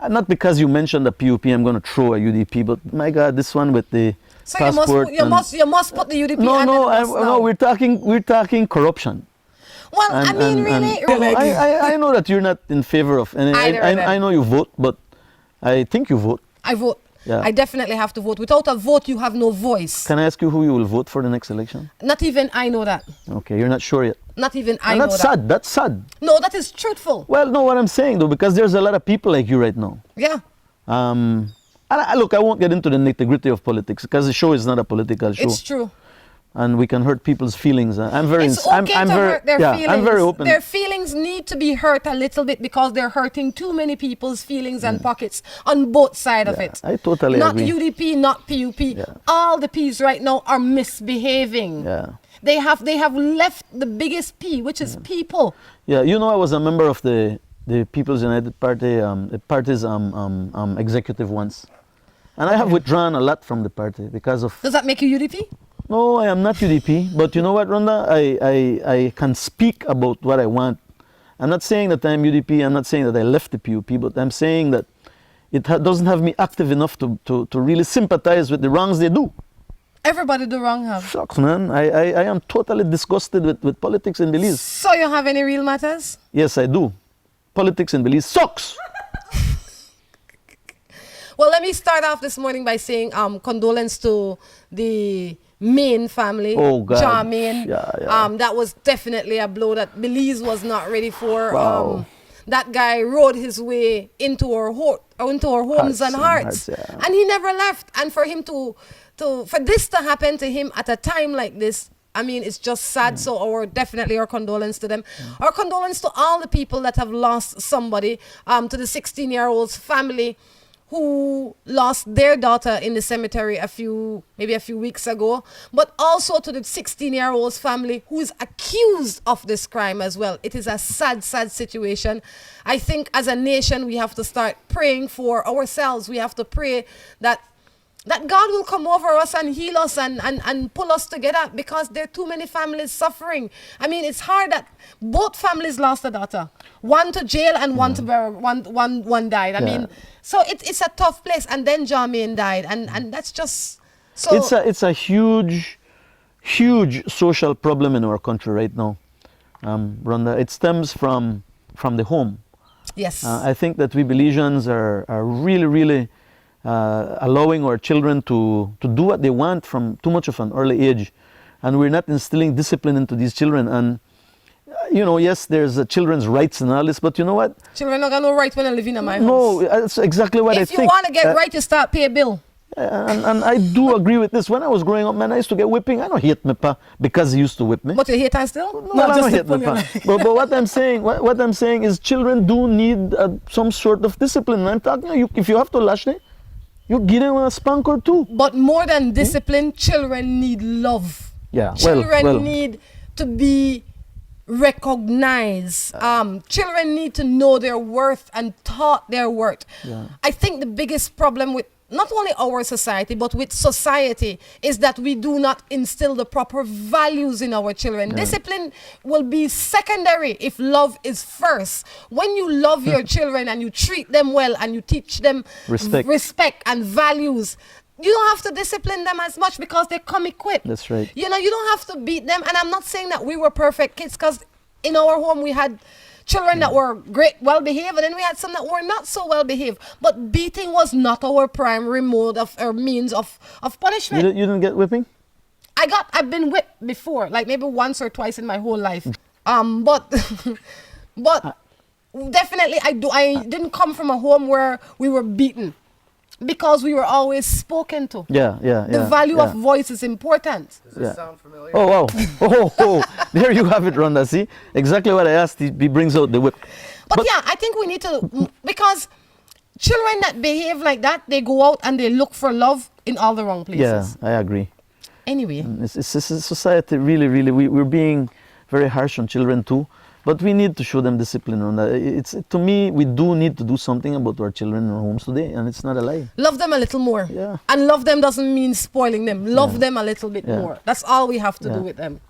not because you mentioned the PUP, I'm going to throw a UDP, but my God, this one with the so passport. You must put the UDP. No, we're talking corruption. Well, I know that you're not in favor of any. I know you vote, but I think you vote. I vote. Yeah. I definitely have to vote. Without a vote, you have no voice. Can I ask you who you will vote for the next election? Not even I know that. Okay, you're not sure yet. Not even I know that. That's sad. That's sad. No, that is truthful. Well, no, what I'm saying though, because there's a lot of people like you right now. Yeah. Look, I won't get into the nitty-gritty of politics because the show is not a political show. It's true. And we can hurt people's feelings. I'm very. It's okay to hurt their feelings. I'm very open. Their feelings need to be hurt a little bit because they're hurting too many people's feelings and pockets on both sides of it. I totally agree. Not UDP, not PUP. Yeah. All the Ps right now are misbehaving. Yeah. They have left the biggest P, which is people. Yeah, I was a member of the People's United Party, the party's executive once, and I have withdrawn a lot from the party because of. Does that make you UDP? No, I am not UDP, but you know what, Rhonda? I can speak about what I want. I'm not saying that I'm UDP, I'm not saying that I left the PUP, but I'm saying that it doesn't have me active enough to really sympathize with the wrongs they do. Everybody do wrong, have. Shucks, man. I am totally disgusted with politics in Belize. So you have any real matters? Yes, I do. Politics in Belize sucks. Well, let me start off this morning by saying condolence to the Main family. Oh God. Charmaine. Yeah. That was definitely a blow that Belize was not ready for. Wow. That guy rode his way into our homes and hearts. Yeah. And he never left. And for him for this to happen to him at a time like this, I mean, it's just sad. So definitely our condolence to them. Our condolence to all the people that have lost somebody, to the 16-year-old's family who lost their daughter in the cemetery maybe a few weeks ago, but also to the 16-year-old's family who is accused of this crime as well. It is a sad, sad situation. I think as a nation, we have to start praying for ourselves. We have to pray that God will come over us and heal us and pull us together, because there are too many families suffering. I mean, it's hard that both families lost a daughter. One to jail and one to one died. I mean, so it's a tough place. And then Charmaine died, and that's just so. It's a huge social problem in our country right now, Rhonda. It stems from the home. Yes. I think that we Belizeans are really, really allowing our children to do what they want from too much of an early age. And we're not instilling discipline into these children. And, you know, yes, there's children's rights and all this, but you know what? Children not got no right when they live in my house. No, that's exactly what I If think. you want to get right, you start pay a bill. And I do agree with this. When I was growing up, man, I used to get whipping. I don't hate my pa because he used to whip me. But you hate her still? No, I don't hate my pa. But what I'm saying, what I'm saying is, children do need some sort of discipline. I'm talking. If you have to lash them, you give them a spank or two. But more than discipline, children need love. Yeah. Children need to be recognized. Children need to know their worth and taught their worth. Yeah. I think the biggest problem with not only our society, but with society, is that we do not instill the proper values in our children. Yeah. Discipline will be secondary if love is first. When you love your children and you treat them well and you teach them respect and values, you don't have to discipline them as much because they come equipped. That's right. You know, you don't have to beat them. And I'm not saying that we were perfect kids, because in our home we had children that were great, well-behaved, and then we had some that were not so well-behaved. But beating was not our primary mode of or means of punishment. You didn't get whipping? I've been whipped before, like maybe once or twice in my whole life. But definitely I didn't come from a home where we were beaten, because we were always spoken to. The value of voice is important. Does this sound familiar? Oh, wow. Oh, there you have it, Rhonda. See? Exactly what I asked. He brings out the whip. But yeah, I think we need to, because children that behave like that, they go out and they look for love in all the wrong places. Yeah, I agree. Anyway. It's society, really, we're being very harsh on children too. But we need to show them discipline on that. To me, we do need to do something about our children in our homes today, and it's not a lie. Love them a little more. Yeah. And love them doesn't mean spoiling them. Love them a little bit more. That's all we have to do with them.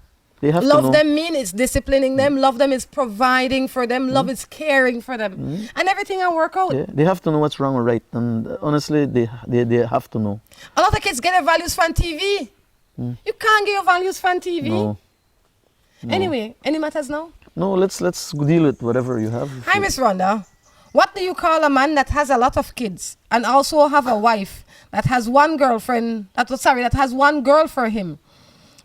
They have love to know. them mean it's disciplining them. Love them is providing for them. Love is caring for them. And everything will work out. Yeah, they have to know what's wrong or right. And honestly, they have to know. A lot of kids get their values from TV. You can't get your values from TV. No. Anyway, any matters now? No, let's deal with whatever you have. Hi, Miss Rhonda. What do you call a man that has a lot of kids and also have a wife that has one girlfriend, that has one girl for him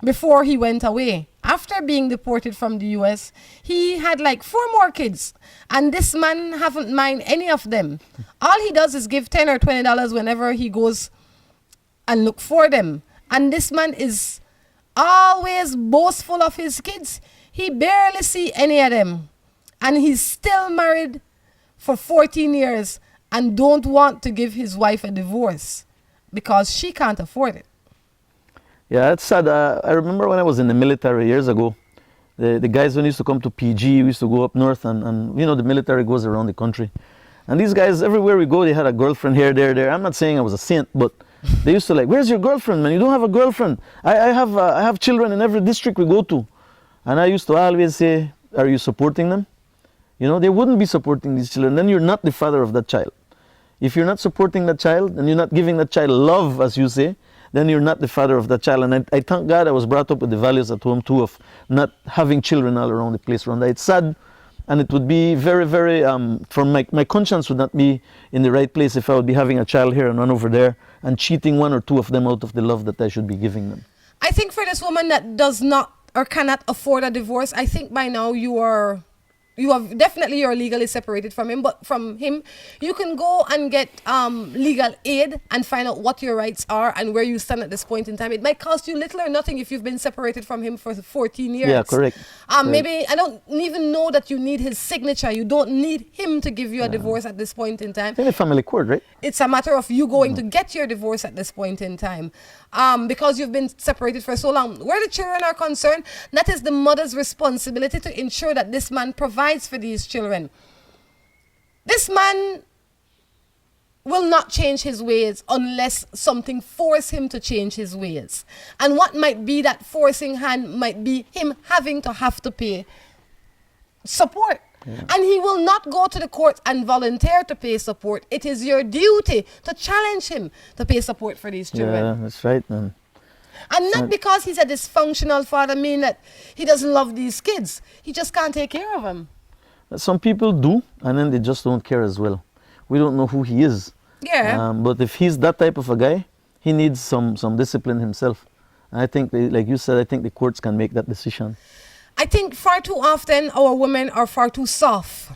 before he went away? After being deported from the US, he had like 4 more kids, and this man haven't mind any of them. All he does is give $10 or $20 whenever he goes and look for them. And this man is always boastful of his kids. He barely see any of them, and he's still married for 14 years and don't want to give his wife a divorce because she can't afford it. Yeah, it's sad. I remember when I was in the military years ago, the guys when used to come to PG, we used to go up north, and you know, the military goes around the country. And these guys, everywhere we go, they had a girlfriend here, there. I'm not saying I was a saint, but they used to like, where's your girlfriend, man? You don't have a girlfriend. I have children in every district we go to. And I used to always say, are you supporting them? You know, they wouldn't be supporting these children. Then you're not the father of that child. If you're not supporting that child and you're not giving that child love, as you say, then you're not the father of that child. And I thank God I was brought up with the values at home too of not having children all around the place, Rhonda. It's sad, and it would be very, very, from my conscience would not be in the right place if I would be having a child here and one over there and cheating 1 or 2 of them out of the love that I should be giving them. I think for this woman that does not or cannot afford a divorce, I think by now you're legally separated from him, but from him you can go and get legal aid and find out what your rights are and where you stand at this point in time. It might cost you little or nothing if you've been separated from him for 14 years. Yeah, correct. Maybe I don't even know that you need his signature. You don't need him to give you a divorce at this point in time. It's in a family court, right? It's a matter of you going to get your divorce at this point in time, because you've been separated for so long. Where the children are concerned, that is the mother's responsibility to ensure that this man provides for these children. This man will not change his ways unless something forces him to change his ways. And what might be that forcing hand might be him having to pay support. Yeah. And he will not go to the court and volunteer to pay support. It is your duty to challenge him to pay support for these children. Yeah, that's right, man. And not because he's a dysfunctional father mean that he doesn't love these kids. He just can't take care of them. Some people do, and then they just don't care as well. We don't know who he is. Yeah. But if he's that type of a guy, he needs some discipline himself. And I think, like you said, I think the courts can make that decision. I think far too often our women are far too soft.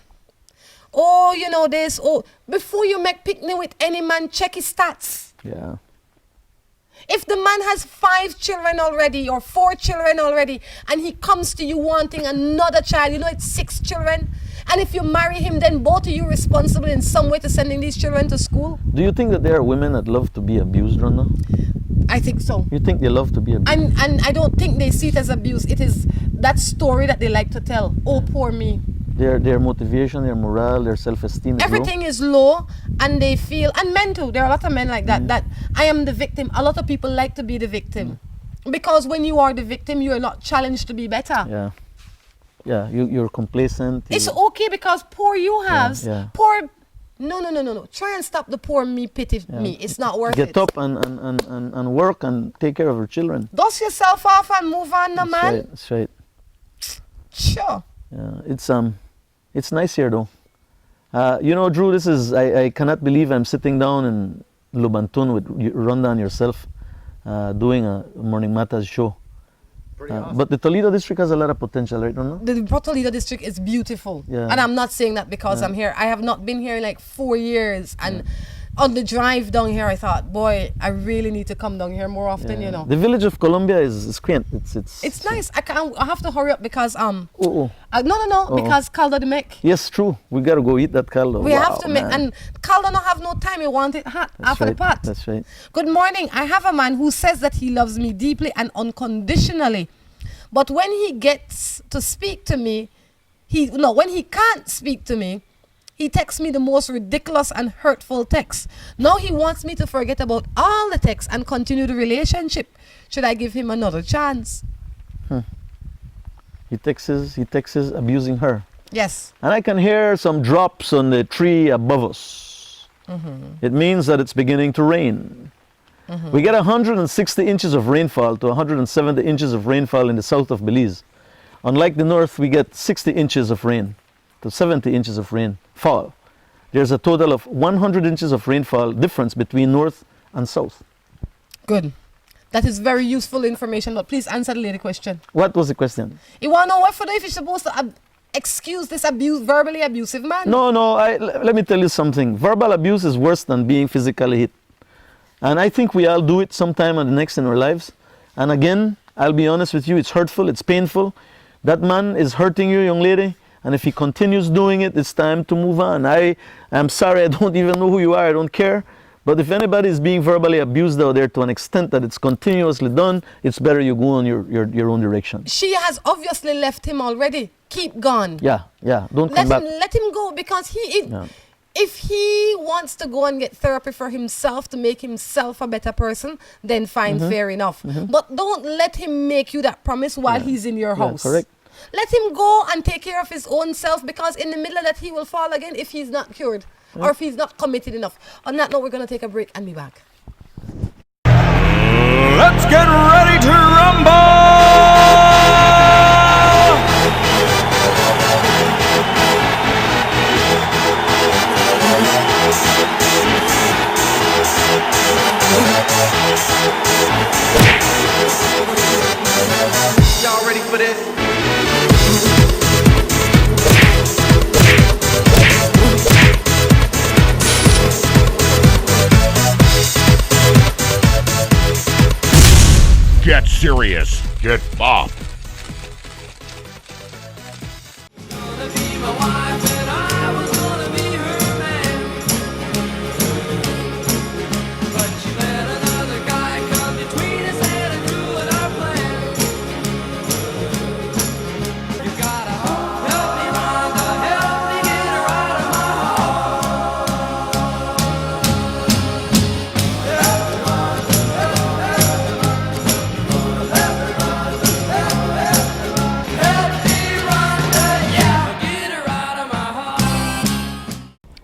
Oh, you know this. Oh, before you make picnic with any man, check his stats. Yeah. If the man has 5 children already or 4 children already, and he comes to you wanting another child, you know it's 6 children. And if you marry him, then both of you responsible in some way to sending these children to school. Do you think that there are women that love to be abused, Rhonda? I think so. You think they love to be abused? And I don't think they see it as abuse. It is that story that they like to tell. Oh, poor me. Their motivation, their morale, their self-esteem is low. Everything is low, and they feel, and men too, there are a lot of men like that, that I am the victim. A lot of people like to be the victim. Because when you are the victim, you are not challenged to be better. Yeah. Yeah, you're complacent. It's okay because poor you have. yeah. Poor, no. Try and stop the poor me, pity me. It's not worth it. Get up and work and take care of your children. Dust yourself off and move on, That's man. right, that's right. Sure. Yeah, it's nice here though. You know, Drew, I cannot believe I'm sitting down in Lubantun with Rhonda and yourself doing a Morning Matters show. Awesome. But the Toledo district has a lot of potential, right, Rhonda? The Toledo district is beautiful. Yeah. And I'm not saying that because Yeah. I'm here. I have not been here in like 4 years. And on the drive down here, I thought, boy, I really need to come down here more often, you know. The village of Columbia is quaint. It's nice. I have to hurry up because Oh. no, because caldo de make. Yes, true. We gotta go eat that caldo. We have to make, man. and caldo don't have no time. We want it hot That's after right. the pot. That's right. Good morning. I have a man who says that he loves me deeply and unconditionally. But when he gets to speak to me, when he can't speak to me, he texts me the most ridiculous and hurtful texts. Now he wants me to forget about all the texts and continue the relationship. Should I give him another chance? He texts abusing her. Yes. And I can hear some drops on the tree above us. It means that it's beginning to rain. We get 160 inches of rainfall to 170 inches of rainfall in the south of Belize. Unlike the north, we get 60 inches of rain to 70 inches of rainfall. There's a total of 100 inches of rainfall difference between north and south. Good. That is very useful information, but please answer the lady question. What was the question? You want to know what for if you're supposed to excuse this verbally abusive man? No, let me tell you something. Verbal abuse is worse than being physically hit. And I think we all do it sometime or the next in our lives. And again, I'll be honest with you, it's hurtful, it's painful. That man is hurting you, young lady. And if he continues doing it, it's time to move on. I am sorry, I don't even know who you are, I don't care. But if anybody is being verbally abused out there to an extent that it's continuously done, it's better you go on your own direction. She has obviously left him already. Keep gone. Yeah, don't come back. Let him go because if he wants to go and get therapy for himself to make himself a better person, then fine, fair enough. But don't let him make you that promise while he's in your house. Correct. Let him go and take care of his own self because in the middle of that he will fall again if he's not cured or if he's not committed enough. On that note, we're going to take a break and be back. Let's get ready to rumble! Y'all ready for this? Get serious. Get bopped.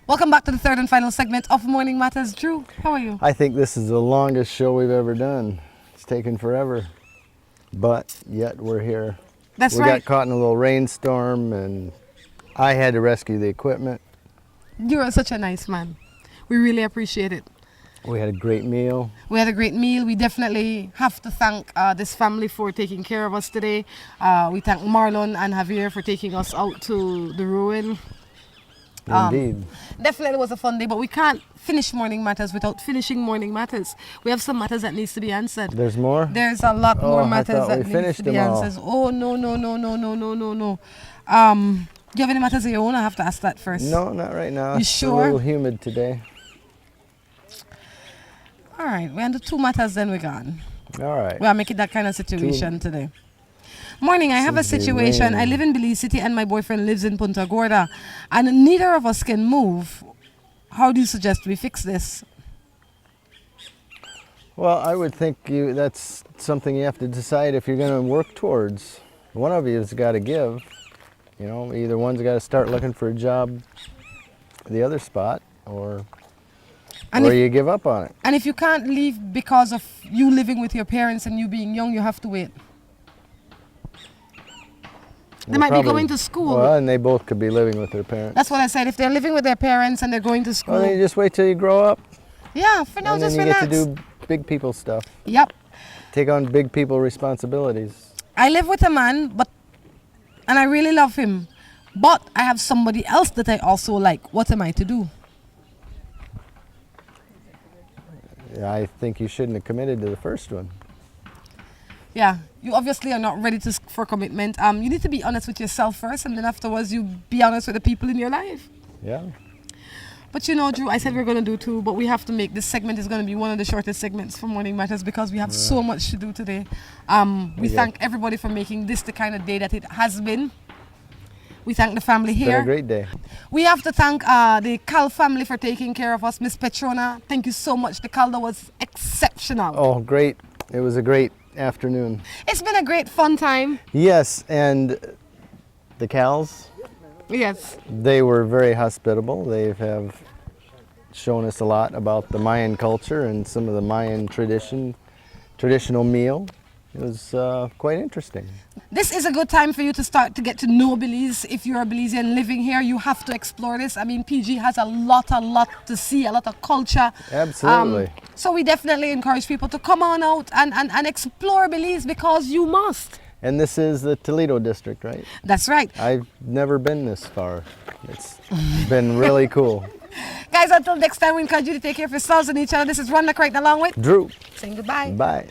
Welcome back to the third and final segment of Morning Matters. Drew, how are you? I think this is the longest show we've ever done. It's taken forever, but yet we're here. That's we right. got caught in a little rainstorm and I had to rescue the equipment. You are such a nice man. We really appreciate it. We had a great meal. We had a great meal. We definitely have to thank this family for taking care of us today. We thank Marlon and Javier for taking us out to the ruin. Indeed. Definitely was a fun day, but we can't finish Morning Matters without finishing Morning Matters. We have some matters that needs to be answered. There's more? There's a lot more I matters thought that we needs finished to be them all. answered. Oh, no. Do you have any matters of your own? I have to ask that first. No, not right now. You It's sure? a little humid today. All right, we're under 2 matters, then we're gone. All right. We are making that kind of situation today. Morning, I have a Seems to be situation. I raining. live in Belize City and my boyfriend lives in Punta Gorda, and neither of us can move. How do you suggest we fix this? Well, I would think that's something you have to decide if you're going to work towards. One of you has got to give. You know, either one's got to start looking for a job the other spot, or you give up on it. And if you can't leave because of you living with your parents and you being young, you have to wait. They might be going to school. Well, and they both could be living with their parents. That's what I said. If they're living with their parents and they're going to school. Well, then you just wait till you grow up. Yeah, for now, and just then you relax. get to do big people stuff. Yep. Take on big people responsibilities. I live with a man, and I really love him. But I have somebody else that I also like. What am I to do? Yeah, I think you shouldn't have committed to the first one. Yeah, you obviously are not ready for commitment. You need to be honest with yourself first, and then afterwards you be honest with the people in your life. Yeah. But you know, Drew, I said we're going to do 2, but we have to make this segment is going to be one of the shortest segments for Morning Matters because we have so much to do today. We thank everybody for making this the kind of day that it has been. We thank the family here. It's been a great day. We have to thank the Cal family for taking care of us. Miss Petrona, thank you so much. The Caldo was exceptional. Oh, great. It was a great afternoon. It's been a great fun time. Yes, and the Cals, Yes. they were very hospitable. They have shown us a lot about the Mayan culture and some of the Mayan traditional meal. It was quite interesting. This is a good time for you to start to get to know Belize. If you're a Belizean living here, you have to explore this. I mean, PG has a lot to see, a lot of culture. Absolutely. So we definitely encourage people to come on out and explore Belize because you must. And this is the Toledo district, right? That's right. I've never been this far. It's been really cool. Guys, until next time, we encourage you to take care of yourselves and each other. This is Rhonda Crichton along with Drew. Saying goodbye. Bye.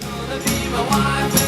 Gonna be my wife.